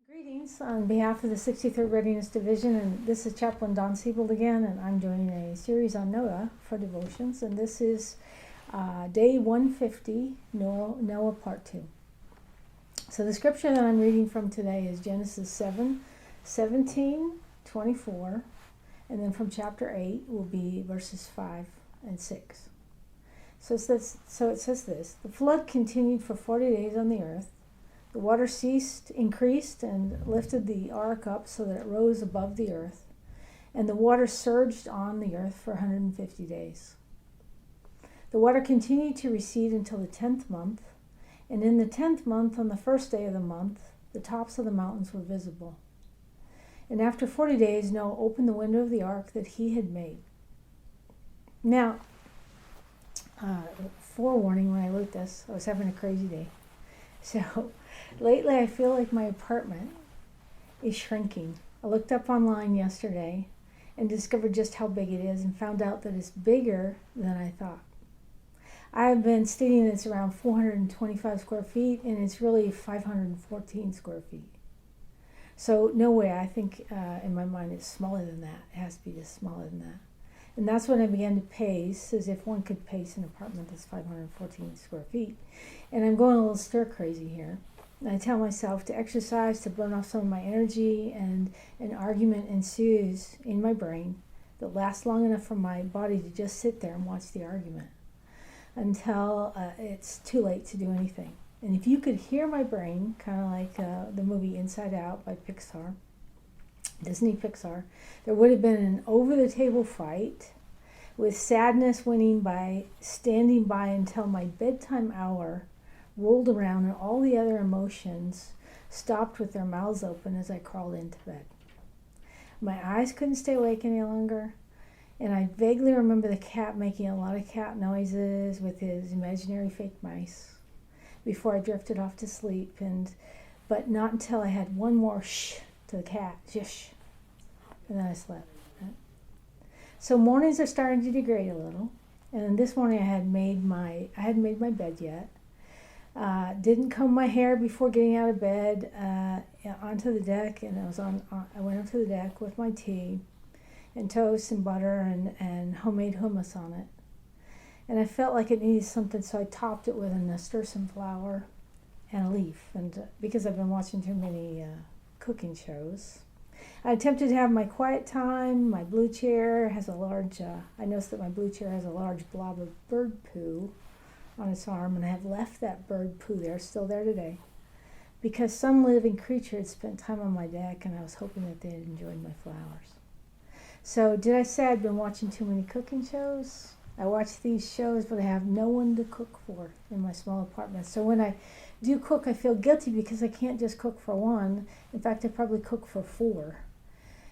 Greetings on behalf of the 63rd Readiness Division, and this is Chaplain Siebold again, and I'm doing a series on Noah for devotions, and this is day 150, Noah Part 2. So the scripture that I'm reading from today is Genesis 7:17-24, and then from chapter 8 will be verses 5 and 6. So it says this: the flood continued for 40 days on the earth. The water increased, and lifted the ark up so that it rose above the earth, and the water surged on the earth for 150 days. The water continued to recede until the 10th month, and in the 10th month, on the first day of the month, the tops of the mountains were visible. And after 40 days, Noah opened the window of the ark that he had made. Now, forewarning, when I wrote this, I was having a crazy day. So lately I feel like my apartment is shrinking. I looked up online yesterday and discovered just how big it is and found out that it's bigger than I thought. I've been stating it's around 425 square feet, and it's really 514 square feet. So no way, I think in my mind it's smaller than that. It has to be just smaller than that. And that's when I began to pace, as if one could pace an apartment that's 514 square feet. And I'm going a little stir crazy here. And I tell myself to exercise, to burn off some of my energy, and an argument ensues in my brain that lasts long enough for my body to just sit there and watch the argument until it's too late to do anything. And if you could hear my brain, kind of like the movie Inside Out by Pixar, Disney Pixar, there would have been an over-the-table fight, with sadness winning by standing by until my bedtime hour rolled around and all the other emotions stopped with their mouths open as I crawled into bed. My eyes couldn't stay awake any longer, and I vaguely remember the cat making a lot of cat noises with his imaginary fake mice before I drifted off to sleep, but not until I had one more shh to the cat, shush, and then I slept. So mornings are starting to degrade a little, and this morning I hadn't made my bed yet. Didn't comb my hair before getting out of bed onto the deck, and I went up to the deck with my tea and toast and butter and homemade hummus on it. And I felt like it needed something, so I topped it with a nasturtium flower and a leaf. And because I've been watching too many cooking shows, I attempted to have my quiet time. My blue chair has I noticed that my blue chair has a large blob of bird poo on its arm, and I have left that bird poo there, still there today, because some living creature had spent time on my deck, and I was hoping that they had enjoyed my flowers. So did I say I'd been watching too many cooking shows? I watch these shows, but I have no one to cook for in my small apartment. So when I do cook, I feel guilty because I can't just cook for one. In fact, I probably cook for 4.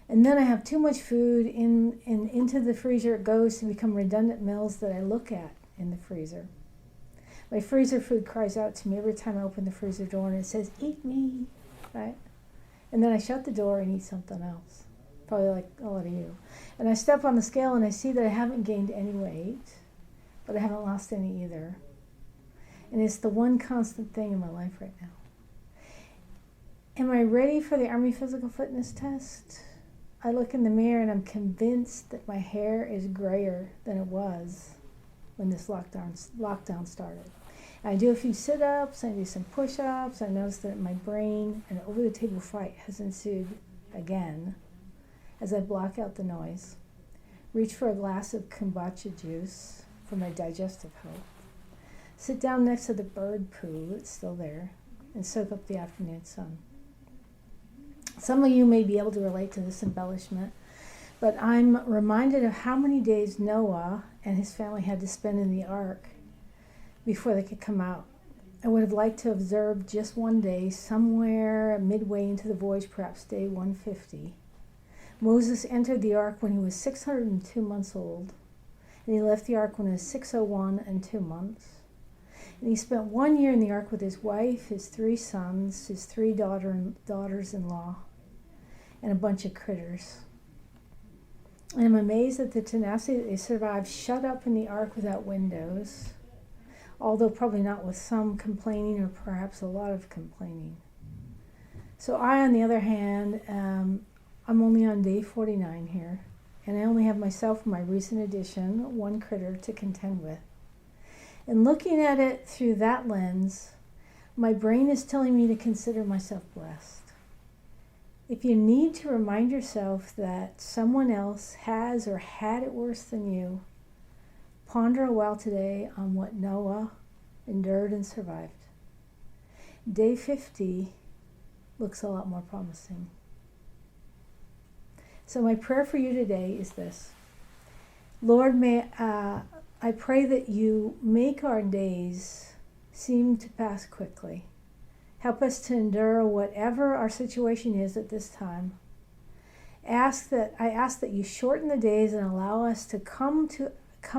And then I have too much food into the freezer it goes to become redundant meals that I look at in the freezer. My freezer food cries out to me every time I open the freezer door, and it says, "Eat me," right? And then I shut the door and eat something else, probably like a lot of you. And I step on the scale and I see that I haven't gained any weight, but I haven't lost any either. And it's the one constant thing in my life right now. Am I ready for the Army Physical Fitness test? I look in the mirror and I'm convinced that my hair is grayer than it was when this lockdown started. I do a few sit-ups, I do some push-ups. I notice that in my brain an over-the-table fight has ensued again as I block out the noise, reach for a glass of kombucha juice for my digestive health, sit down next to the bird poo that's still there, and soak up the afternoon sun. Some of you may be able to relate to this embellishment, but I'm reminded of how many days Noah and his family had to spend in the ark before they could come out. I would have liked to observe just one day, somewhere midway into the voyage, perhaps day 150. Moses entered the ark when he was 602 months old, and he left the ark when he was 601 and 2 months. And he spent 1 year in the ark with his wife, his 3 sons, his 3 daughters-in-law, and a bunch of critters. And I'm amazed at the tenacity that they survived shut up in the ark without windows, although probably not with some complaining or perhaps a lot of complaining. So I, on the other hand, I'm only on day 49 here, and I only have myself and my recent addition, one critter, to contend with. And looking at it through that lens, my brain is telling me to consider myself blessed. If you need to remind yourself that someone else has or had it worse than you, ponder a while today on what Noah endured and survived. Day 50 looks a lot more promising. So my prayer for you today is this. Lord, I pray that you make our days seem to pass quickly. Help us to endure whatever our situation is at this time. I ask that you shorten the days and allow us to come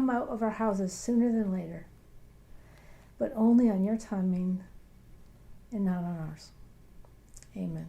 out of our houses sooner than later, but only on your timing and not on ours. Amen.